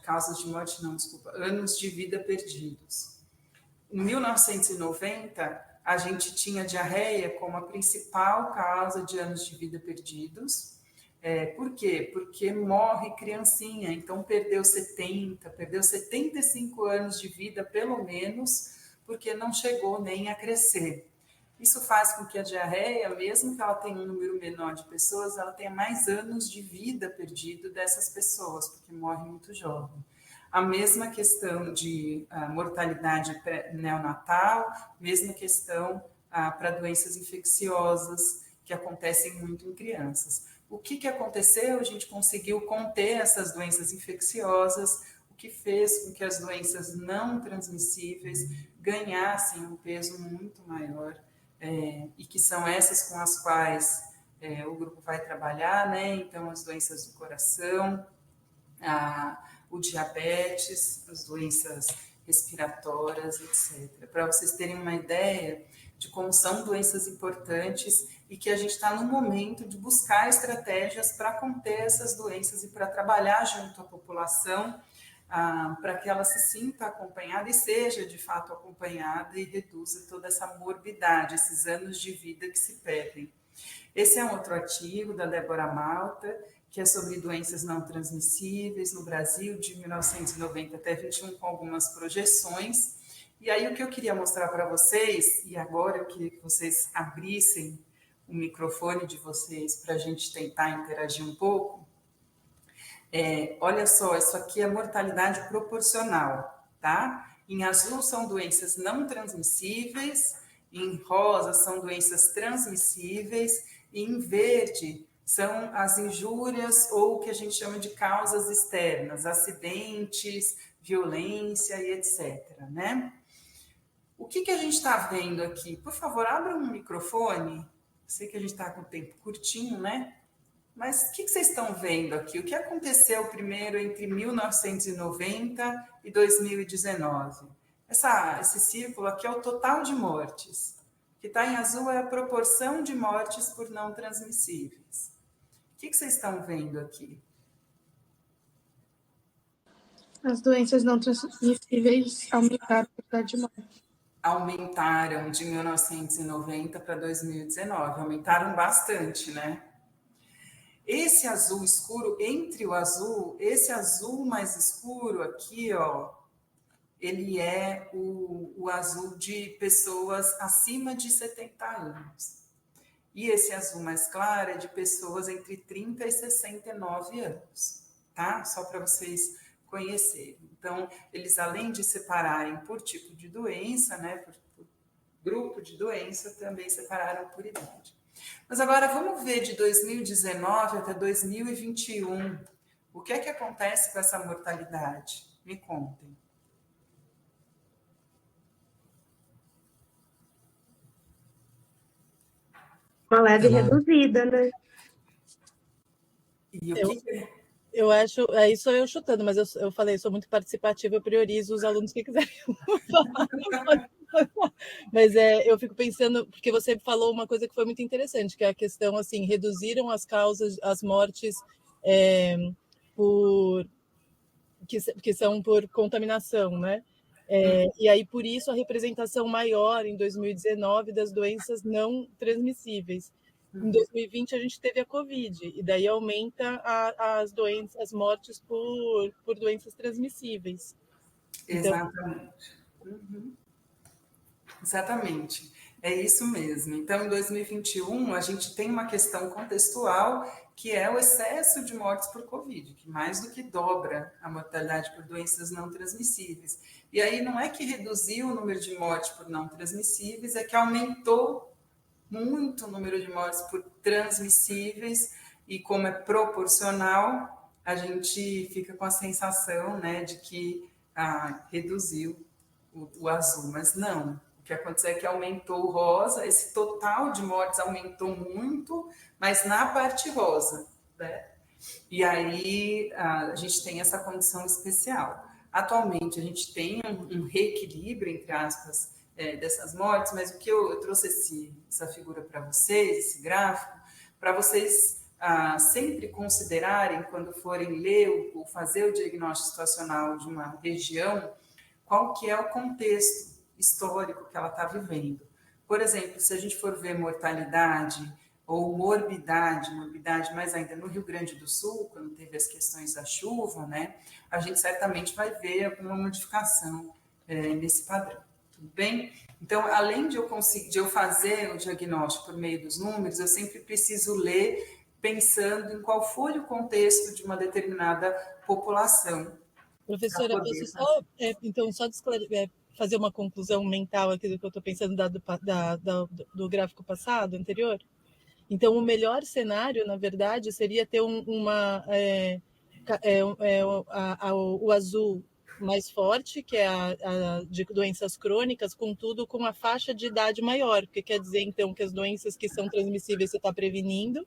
causas de morte não, desculpa, anos de vida perdidos. Em 1990, a gente tinha diarreia como a principal causa de anos de vida perdidos. Por quê? Porque morre criancinha, então perdeu 75 anos de vida, pelo menos, porque não chegou nem a crescer. Isso faz com que a diarreia, mesmo que ela tenha um número menor de pessoas, ela tenha mais anos de vida perdido dessas pessoas, porque morre muito jovem. A mesma questão de mortalidade neonatal, mesma questão para doenças infecciosas, que acontecem muito em crianças. O que aconteceu? A gente conseguiu conter essas doenças infecciosas, o que fez com que as doenças não transmissíveis ganhassem um peso muito maior, e que são essas com as quais o grupo vai trabalhar, né? Então, as doenças do coração, o diabetes, as doenças respiratórias, etc. Para vocês terem uma ideia de como são doenças importantes e que a gente está no momento de buscar estratégias para conter essas doenças e para trabalhar junto à população para que ela se sinta acompanhada e seja de fato acompanhada e reduza toda essa morbidade, esses anos de vida que se perdem. Esse é um outro artigo da Débora Malta, que é sobre doenças não transmissíveis no Brasil, de 1990 até 21, com algumas projeções. E aí o que eu queria mostrar para vocês, e agora eu queria que vocês abrissem o microfone de vocês para a gente tentar interagir um pouco. Olha só, isso aqui é mortalidade proporcional, tá? Em azul são doenças não transmissíveis, em rosa são doenças transmissíveis, e em verde são as injúrias ou o que a gente chama de causas externas, acidentes, violência e etc, né? O que a gente está vendo aqui? Por favor, abra um microfone. Sei que a gente está com o tempo curtinho, né? Mas o que vocês estão vendo aqui? O que aconteceu primeiro entre 1990 e 2019? Esse círculo aqui é o total de mortes. O que está em azul é a proporção de mortes por não transmissíveis. O que vocês estão vendo aqui? As doenças não transmissíveis aumentaram a quantidade de mortes. Aumentaram de 1990 para 2019. Aumentaram bastante, né? Esse azul escuro, entre o azul, esse azul mais escuro aqui, ó, ele é o azul de pessoas acima de 70 anos. E esse azul mais claro é de pessoas entre 30 e 69 anos, tá? Só para vocês conhecerem. Então, eles, além de separarem por tipo de doença, né, por grupo de doença, também separaram por idade. Mas agora vamos ver de 2019 até 2021. O que é que acontece com essa mortalidade? Me contem. Uma leve reduzida, né? E o que... Eu acho, aí sou eu chutando, mas eu falei, sou muito participativa, eu priorizo os alunos que quiserem falar. Mas eu fico pensando, porque você falou uma coisa que foi muito interessante, que é a questão, assim, reduziram as causas, as mortes que são por contaminação, né? E aí, por isso, a representação maior em 2019 das doenças não transmissíveis. Em 2020, a gente teve a Covid, e daí aumenta as mortes por doenças transmissíveis. Então, Exatamente. Exatamente. É isso mesmo. Então, em 2021, a gente tem uma questão contextual que é o excesso de mortes por Covid, que mais do que dobra a mortalidade por doenças não transmissíveis. E aí não é que reduziu o número de mortes por não transmissíveis, é que aumentou muito o número de mortes por transmissíveis, e como é proporcional, a gente fica com a sensação, né, de que reduziu o azul, mas não. O que aconteceu é que aumentou o rosa, esse total de mortes aumentou muito, mas na parte rosa, né? E aí a gente tem essa condição especial. Atualmente a gente tem um reequilíbrio, entre aspas, dessas mortes, mas o que eu trouxe essa figura para vocês, esse gráfico, para vocês sempre considerarem, quando forem ler ou fazer o diagnóstico situacional de uma região, qual que é o contexto histórico que ela está vivendo. Por exemplo, se a gente for ver mortalidade ou morbidade mais ainda no Rio Grande do Sul, quando teve as questões da chuva, né, a gente certamente vai ver alguma modificação nesse padrão. Tudo bem? Então, além de eu fazer o diagnóstico por meio dos números, eu sempre preciso ler pensando em qual foi o contexto de uma determinada população. Professora, posso só fazer uma conclusão mental aqui do que eu estou pensando do gráfico passado, anterior? Então, o melhor cenário, na verdade, seria ter o azul mais forte, que é a de doenças crônicas, contudo, com a faixa de idade maior, porque quer dizer, então, que as doenças que são transmissíveis você está prevenindo,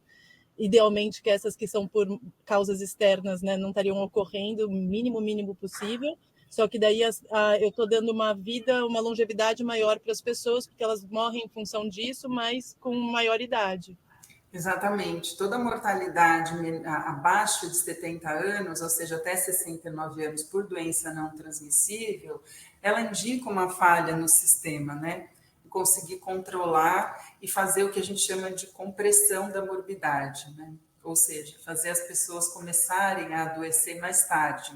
idealmente que essas que são por causas externas, né, não estariam ocorrendo o mínimo possível, só que daí eu estou dando uma longevidade maior para as pessoas, porque elas morrem em função disso, mas com maior idade. Exatamente. Toda mortalidade abaixo de 70 anos, ou seja, até 69 anos por doença não transmissível, ela indica uma falha no sistema, né? Conseguir controlar e fazer o que a gente chama de compressão da morbidade, né? Ou seja, fazer as pessoas começarem a adoecer mais tarde.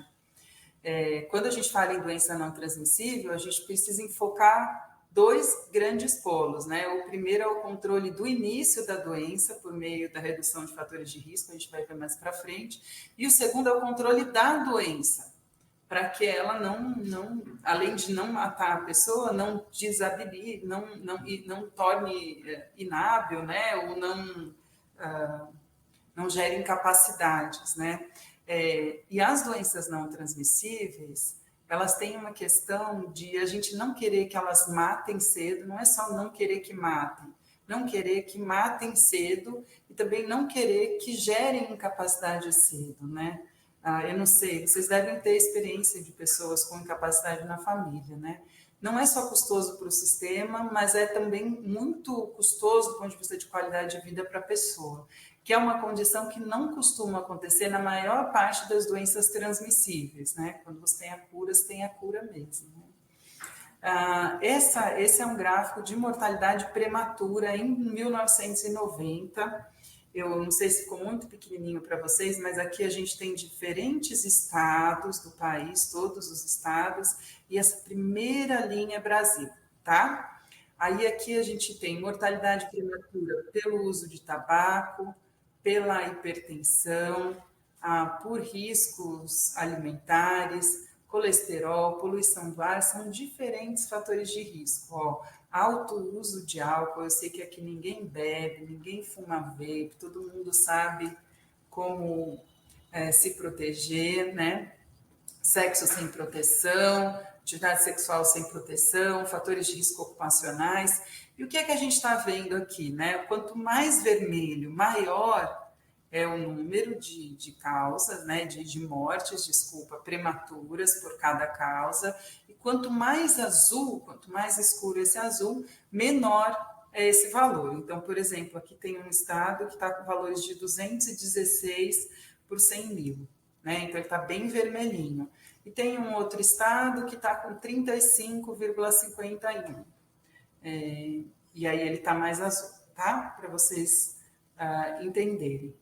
Quando a gente fala em doença não transmissível, a gente precisa enfocar dois grandes polos, né? O primeiro é o controle do início da doença por meio da redução de fatores de risco, a gente vai ver mais para frente, e o segundo é o controle da doença, para que ela não, além de não matar a pessoa, não desabilite, não torne inábil, né? Ou não gere incapacidades, né? E as doenças não transmissíveis, elas têm uma questão de a gente não querer que elas matem cedo, não é só não querer que matem cedo e também não querer que gerem incapacidade cedo, né? Eu não sei, vocês devem ter experiência de pessoas com incapacidade na família, né? Não é só custoso para o sistema, mas é também muito custoso do ponto de vista de qualidade de vida para a pessoa, que é uma condição que não costuma acontecer na maior parte das doenças transmissíveis, né? Quando você tem a cura mesmo. Né? Esse é um gráfico de mortalidade prematura em 1990. Eu não sei se ficou muito pequenininho para vocês, mas aqui a gente tem diferentes estados do país, todos os estados, e essa primeira linha é Brasil, tá? Aí aqui a gente tem mortalidade prematura pelo uso de tabaco, pela hipertensão, por riscos alimentares, colesterol, poluição do ar, são diferentes fatores de risco. Ó, alto uso de álcool, eu sei que aqui ninguém bebe, ninguém fuma vape, todo mundo sabe como se proteger, né? Sexo sem proteção, atividade sexual sem proteção, fatores de risco ocupacionais. E o que é que a gente está vendo aqui, né? Quanto mais vermelho, maior é o número de causas, né, de mortes, prematuras por cada causa. E quanto mais azul, quanto mais escuro esse azul, menor é esse valor. Então, por exemplo, aqui tem um estado que está com valores de 216 por 100 mil, né? Então, ele está bem vermelhinho. e tem um outro estado que está com 35,51. E aí ele está mais azul, tá? Para vocês entenderem.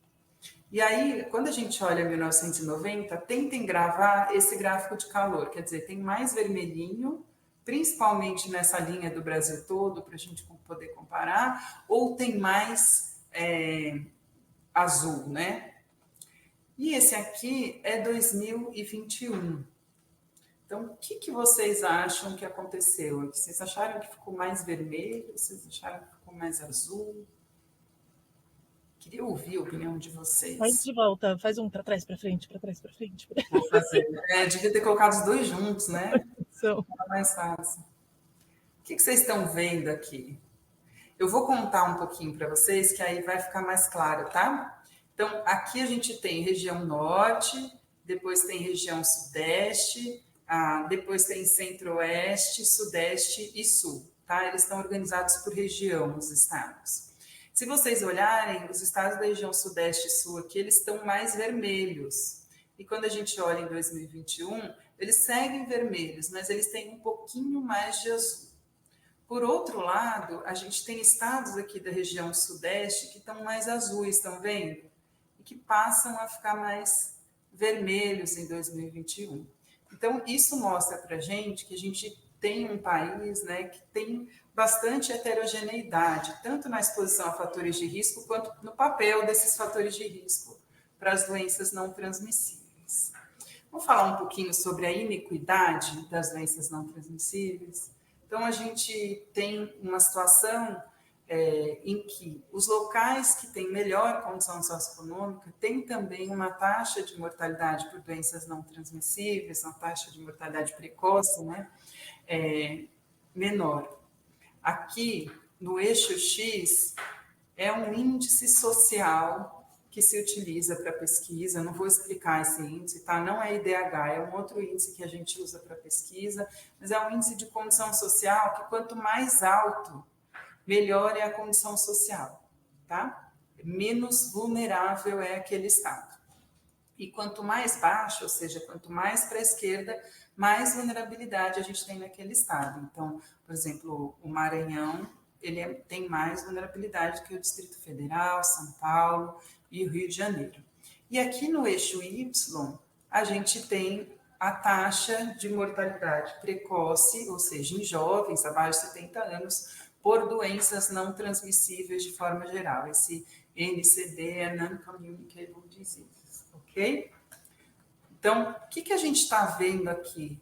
E aí, quando a gente olha 1990, tentem gravar esse gráfico de calor, quer dizer, tem mais vermelhinho, principalmente nessa linha do Brasil todo, para a gente poder comparar, ou tem mais azul, né? E esse aqui é 2021. Então, o que vocês acham que aconteceu? Vocês acharam que ficou mais vermelho? Vocês acharam que ficou mais azul? Queria ouvir a opinião de vocês. Faz de volta, faz um para trás, para frente, para trás, para frente. Vou fazer. Devia ter colocado os dois juntos, né? São. Era mais fácil. O que vocês estão vendo aqui? Eu vou contar um pouquinho para vocês, que aí vai ficar mais claro, tá? Então, aqui a gente tem região norte, depois tem região sudeste, depois tem centro-oeste, sudeste e sul, tá? Eles estão organizados por região, os estados. Se vocês olharem, os estados da região sudeste e sul aqui, eles estão mais vermelhos. E quando a gente olha em 2021, eles seguem vermelhos, mas eles têm um pouquinho mais de azul. Por outro lado, a gente tem estados aqui da região sudeste que estão mais azuis, estão vendo? E que passam a ficar mais vermelhos em 2021. Então, isso mostra para a gente que a gente tem um país, né, que tem bastante heterogeneidade, tanto na exposição a fatores de risco, quanto no papel desses fatores de risco para as doenças não transmissíveis. Vamos falar um pouquinho sobre a iniquidade das doenças não transmissíveis? Então, a gente tem uma situação em que os locais que têm melhor condição socioeconômica têm também uma taxa de mortalidade por doenças não transmissíveis, uma taxa de mortalidade precoce, né, menor. Aqui, no eixo X, é um índice social que se utiliza para pesquisa. Não vou explicar esse índice, tá? Não é IDH, é um outro índice que a gente usa para pesquisa, mas é um índice de condição social que quanto mais alto, melhor é a condição social, tá? Menos vulnerável é aquele estado. E quanto mais baixo, ou seja, quanto mais para a esquerda, mais vulnerabilidade a gente tem naquele estado. Então, por exemplo, o Maranhão, ele tem mais vulnerabilidade que o Distrito Federal, São Paulo e o Rio de Janeiro. E aqui no eixo Y, a gente tem a taxa de mortalidade precoce, ou seja, em jovens abaixo de 70 anos, por doenças não transmissíveis de forma geral. Esse NCD é Non-Communicable Diseases, ok? Então, o que a gente está vendo aqui?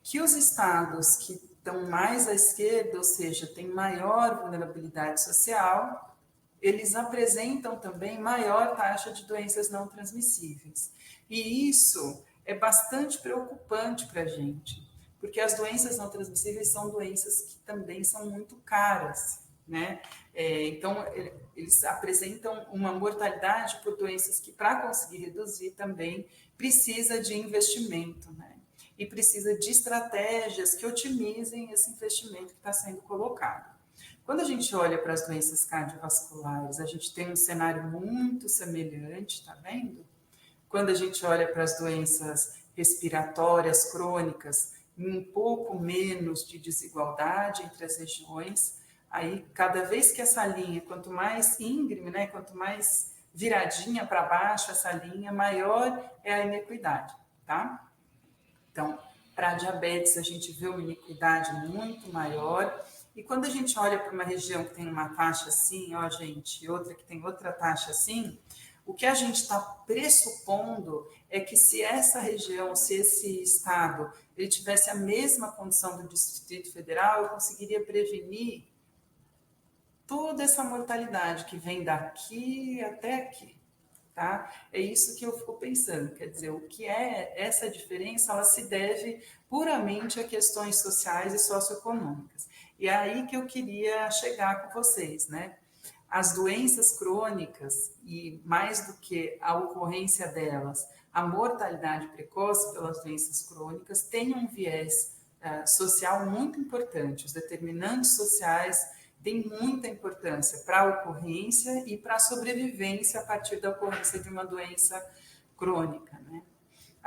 Que os estados que estão mais à esquerda, ou seja, têm maior vulnerabilidade social, eles apresentam também maior taxa de doenças não transmissíveis. E isso é bastante preocupante para a gente, porque as doenças não transmissíveis são doenças que também são muito caras, né? Então, eles apresentam uma mortalidade por doenças que, para conseguir reduzir, também precisa de investimento, né? E precisa de estratégias que otimizem esse investimento que está sendo colocado. Quando a gente olha para as doenças cardiovasculares, a gente tem um cenário muito semelhante, tá vendo? Quando a gente olha para as doenças respiratórias crônicas, um pouco menos de desigualdade entre as regiões. Aí, cada vez que essa linha, quanto mais íngreme, né, quanto mais viradinha para baixo essa linha, maior é a inequidade, tá? Então, para a diabetes, a gente vê uma inequidade muito maior. E quando a gente olha para uma região que tem uma taxa assim, ó, gente, outra que tem outra taxa assim, o que a gente está pressupondo é que se essa região, se esse estado, ele tivesse a mesma condição do Distrito Federal, eu conseguiria prevenir toda essa mortalidade que vem daqui até aqui, tá? É isso que eu fico pensando, quer dizer, o que é essa diferença, ela se deve puramente a questões sociais e socioeconômicas. E é aí que eu queria chegar com vocês, né? As doenças crônicas, e mais do que a ocorrência delas, a mortalidade precoce pelas doenças crônicas tem um viés social muito importante. Os determinantes sociais têm muita importância para a ocorrência e para a sobrevivência a partir da ocorrência de uma doença crônica, né?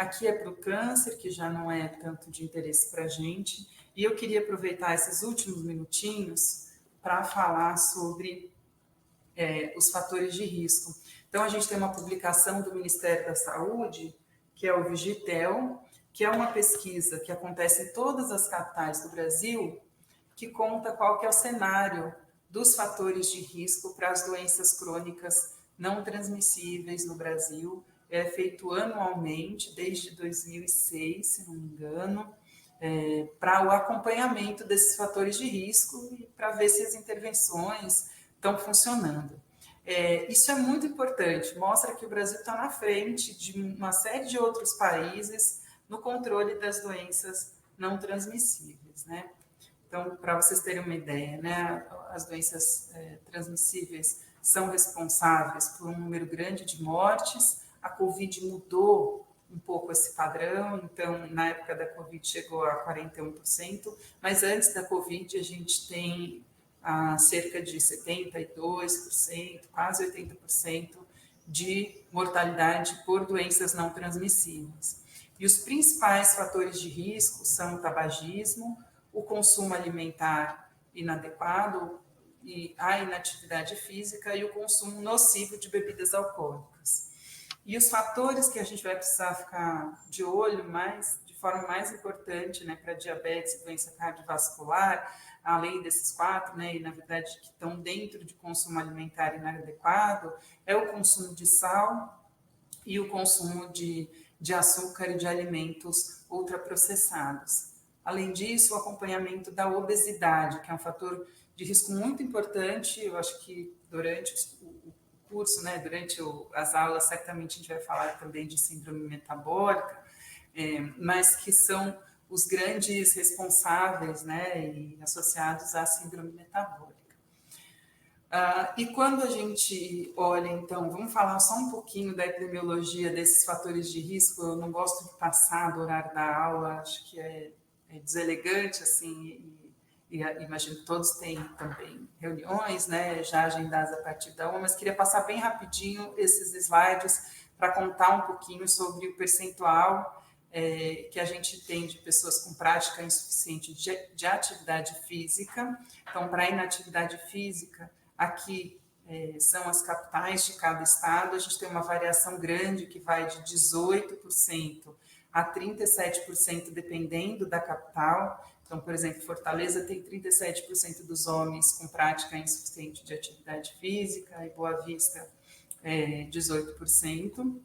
Aqui é para o câncer, que já não é tanto de interesse para a gente, e eu queria aproveitar esses últimos minutinhos para falar sobre os fatores de risco. Então, a gente tem uma publicação do Ministério da Saúde, que é o Vigitel, que é uma pesquisa que acontece em todas as capitais do Brasil, que conta qual que é o cenário dos fatores de risco para as doenças crônicas não transmissíveis no Brasil. É feito anualmente, desde 2006, se não me engano, para o acompanhamento desses fatores de risco e para ver se as intervenções estão funcionando. Isso é muito importante, mostra que o Brasil está na frente de uma série de outros países no controle das doenças não transmissíveis, né? Então, para vocês terem uma ideia, né, as doenças transmissíveis são responsáveis por um número grande de mortes. A Covid mudou um pouco esse padrão, então, na época da Covid chegou a 41%, mas antes da Covid a gente tem cerca de 72%, quase 80% de mortalidade por doenças não transmissíveis. E os principais fatores de risco são o tabagismo, o consumo alimentar inadequado, e a inatividade física e o consumo nocivo de bebidas alcoólicas. E os fatores que a gente vai precisar ficar de olho de forma mais importante, né, para diabetes e doença cardiovascular, além desses 4, né, e na verdade que estão dentro de consumo alimentar inadequado, é o consumo de sal e o consumo de açúcar e de alimentos ultraprocessados. Além disso, o acompanhamento da obesidade, que é um fator de risco muito importante. Eu acho que durante o curso, né, durante as aulas, certamente a gente vai falar também de síndrome metabólica, mas que são os grandes responsáveis, né, e associados à síndrome metabólica. E quando a gente olha, então, vamos falar só um pouquinho da epidemiologia desses fatores de risco. Eu não gosto de passar do horário da aula, acho que é deselegante, assim, e imagino que todos têm também reuniões, né, já agendadas a partir da 1, mas queria passar bem rapidinho esses slides para contar um pouquinho sobre o percentual que a gente tem de pessoas com prática insuficiente de atividade física. Então, para a inatividade física, aqui são as capitais de cada estado, a gente tem uma variação grande que vai de 18% a 37%, dependendo da capital. Então, por exemplo, Fortaleza tem 37% dos homens com prática insuficiente de atividade física, e Boa Vista 18%.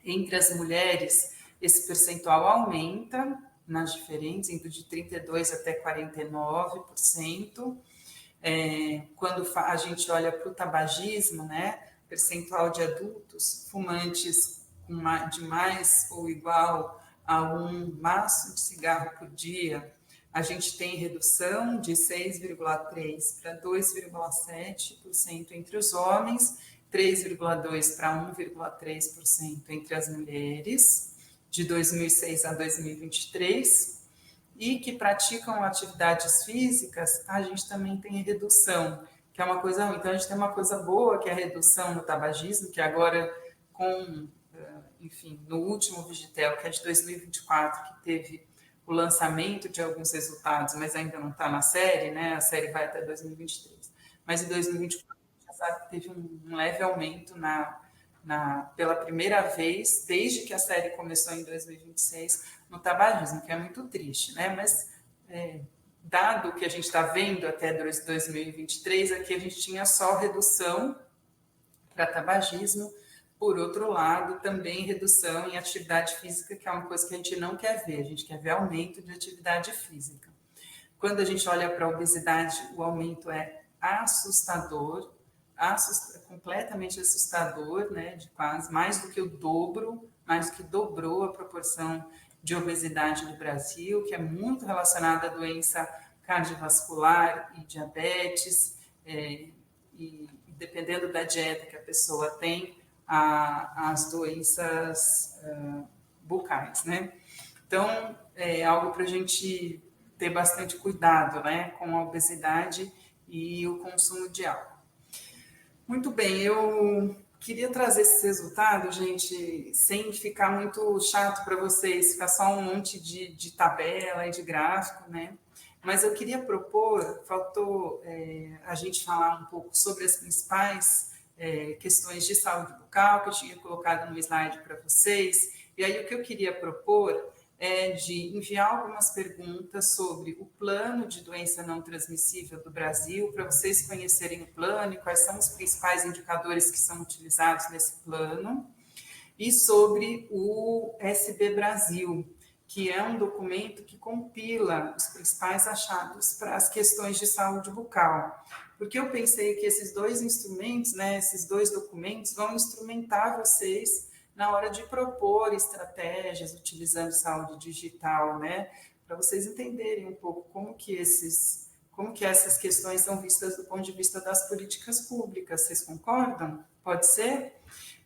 Entre as mulheres, esse percentual aumenta nas diferentes, indo de 32% até 49%. Quando a gente olha para o tabagismo, né, percentual de adultos fumantes de mais ou igual a um maço de cigarro por dia, a gente tem redução de 6,3% para 2,7% entre os homens, 3,2% para 1,3% entre as mulheres, de 2006 a 2023, e que praticam atividades físicas, a gente também tem redução, que é uma coisa ruim. Então, a gente tem uma coisa boa, que é a redução no tabagismo, que agora, enfim, no último Vigitel, que é de 2024, que teve o lançamento de alguns resultados, mas ainda não está na série, né? A série vai até 2023. Mas em 2024, a gente já sabe que teve um leve aumento pela primeira vez, desde que a série começou em 2026, no tabagismo, que é muito triste, né? Mas, dado o que a gente está vendo até 2023, aqui a gente tinha só redução para tabagismo. Por outro lado, também redução em atividade física, que é uma coisa que a gente não quer ver, a gente quer ver aumento de atividade física. Quando a gente olha para a obesidade, o aumento é assustador, completamente assustador, né, de quase mais do que dobrou a proporção de obesidade no Brasil, que é muito relacionada à doença cardiovascular e diabetes, e dependendo da dieta que a pessoa tem, as doenças bucais, né? Então, é algo para a gente ter bastante cuidado, né, com a obesidade e o consumo de álcool. Muito bem, eu queria trazer esse resultado, gente, sem ficar muito chato para vocês, ficar só um monte de tabela e de gráfico, né? Mas eu queria propor, faltou a gente falar um pouco sobre as principais questões de saúde bucal, que eu tinha colocado no slide para vocês. E aí o que eu queria propor é de enviar algumas perguntas sobre o plano de doença não transmissível do Brasil, para vocês conhecerem o plano e quais são os principais indicadores que são utilizados nesse plano, e sobre o SB Brasil, que é um documento que compila os principais achados para as questões de saúde bucal. Porque eu pensei que esses dois instrumentos, né, esses dois documentos, vão instrumentar vocês na hora de propor estratégias utilizando saúde digital, né, para vocês entenderem um pouco como que essas questões são vistas do ponto de vista das políticas públicas. Vocês concordam? Pode ser?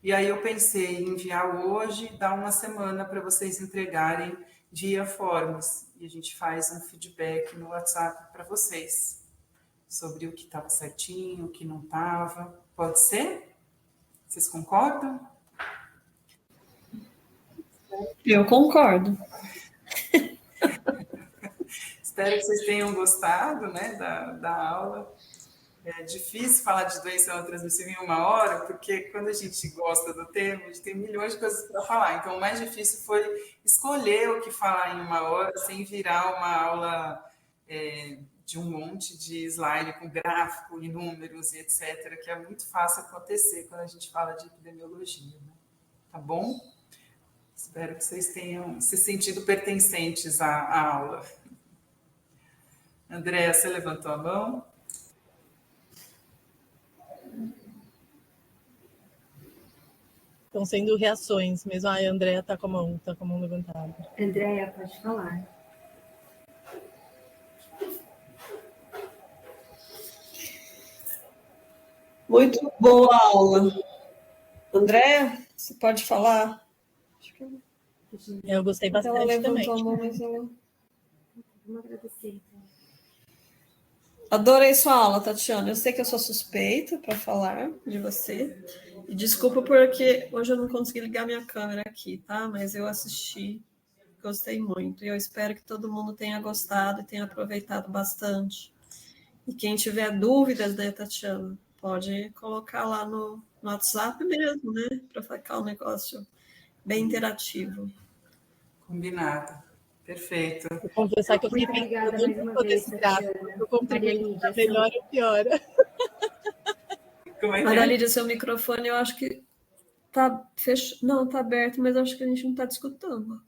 E aí eu pensei em enviar hoje, dar uma semana para vocês entregarem via formas, e a gente faz um feedback no WhatsApp para vocês sobre o que estava certinho, o que não estava. Pode ser? Vocês concordam? Eu concordo. Espero que vocês tenham gostado, né, da aula. É difícil falar de doença não transmissível em 1 hora, porque quando a gente gosta do tema, a gente tem milhões de coisas para falar. Então, o mais difícil foi escolher o que falar em 1 hora, sem virar uma aula de um monte de slide com gráfico e números e etc., que é muito fácil acontecer quando a gente fala de epidemiologia. Né? Tá bom? Espero que vocês tenham se sentido pertencentes à aula. Andréa, você levantou a mão? Estão sendo reações mesmo. A Andréa está com a mão levantada. Andréa, pode falar. Muito boa aula. Andréa, você pode falar? Eu gostei bastante ela também. A mão, mas ela... Vamos agradecer, então. Adorei sua aula, Tatiana. Eu sei que eu sou suspeita para falar de você. E desculpa porque hoje eu não consegui ligar minha câmera aqui, tá? Mas eu assisti, gostei muito. E eu espero que todo mundo tenha gostado e tenha aproveitado bastante. E quem tiver dúvidas, né, Tatiana, pode colocar lá no WhatsApp mesmo, né? Para ficar um negócio bem interativo. Combinado. Perfeito. Vou confessar que eu fiquei obrigada mais uma vez, Tatiana. Eu contribuí para melhor ou pior. Como é que Maria Lídia, seu microfone eu acho que tá fechado. Não, tá aberto, mas acho que a gente não está te escutando.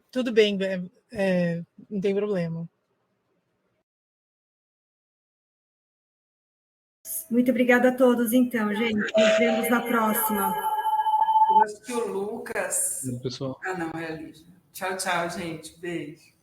Tudo bem, não tem problema. Muito obrigada a todos, então, gente. Nos vemos na próxima. Eu acho que o Lucas... Pessoal. Ah, não, é a Lígia. Tchau, tchau, gente. Beijo.